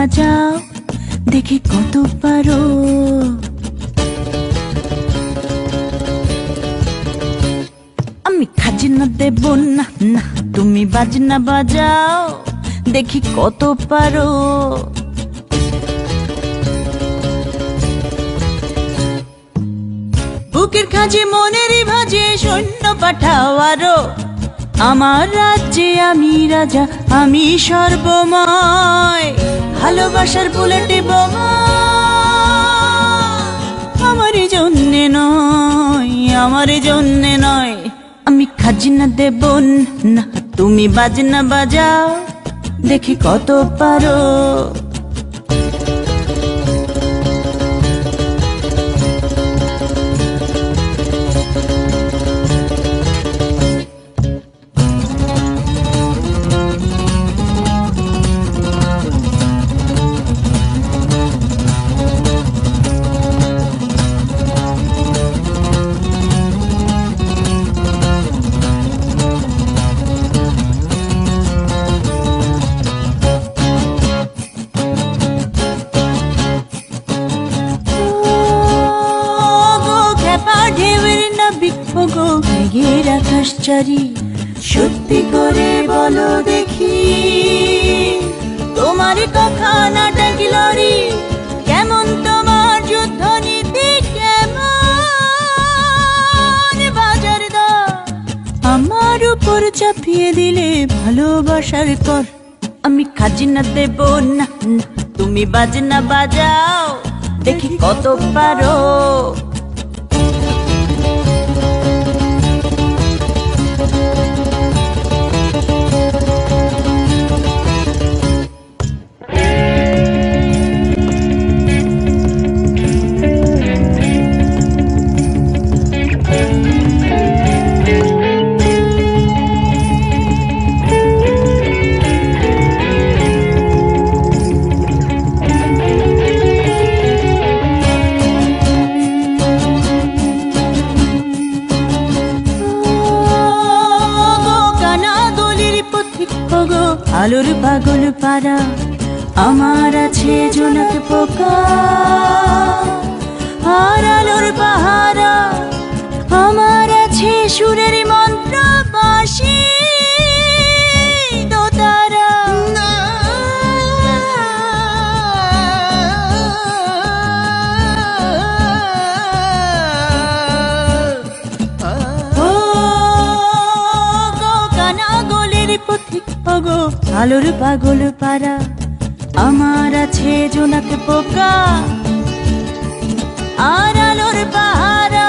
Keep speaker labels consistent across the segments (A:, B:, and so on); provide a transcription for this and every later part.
A: বাজাও, দেখি কত পারো। আমি খাজনা দেব না, না তুমি বাজনা বাজাও, দেখি কত পারো। বুকের খাজে মনেরই ভাজে সৈন্য পাঠাও আরো। আমার রাজ্যে আমি রাজা, আমি সর্বময়, ভালোবাসার বুলেটে বোমা আমার জন্যে নয়, আমার জন্যে নয়। আমি খাজনা দেব না, তুমি বাজনা বাজাও, দেখি কত পারো। আকাশচারী সত্যি করে বলো দেখি, তোমার কখানাটা কি লরি? কেমন তোমার যুদ্ধ নীতি, কেমন বাজার দর? আমার উপর চাপিয়ে দিলে ভালোবাসার কর। আমি খাজনা দেব না, তুমি বাজনা বাজাও, দেখি কত পারো। আলোর পাগল পারা আমার আছে জোনাক পোকা, আর আলোর পাহারা আমার আছে সুরের মন্ত্র বাঁশি দোতারা। আলোর পাগল পারা আমার আছে জোনাক পোকা, আর আলোর পাহারা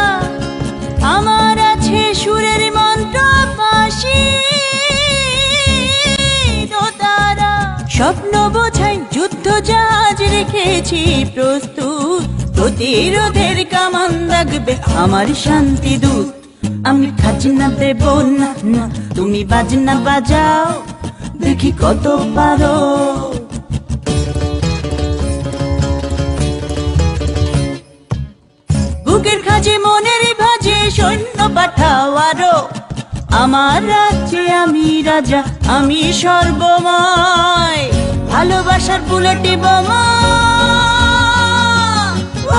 A: আমার আছে সুরের মন্ত্র বাঁশি দোতারা। স্বপ্ন বোঝাই যুদ্ধ জাহাজ রেখেছি প্রস্তুত, প্রতিরোধের কামান লাগবে আমার শান্তি দূত। আমি খাজনা দেব না, তুমি বাজনা বাজাও, দেখি কত পারো। বুকের খাজে মনের ভাজে সৈন্য পাঠাও আরো। আমার রাজ্যে আমি রাজা, আমি সর্বময়, ভালোবাসার বুলেটে বোমা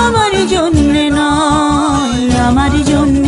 A: আমার জন্যে নয়, আমার জন্য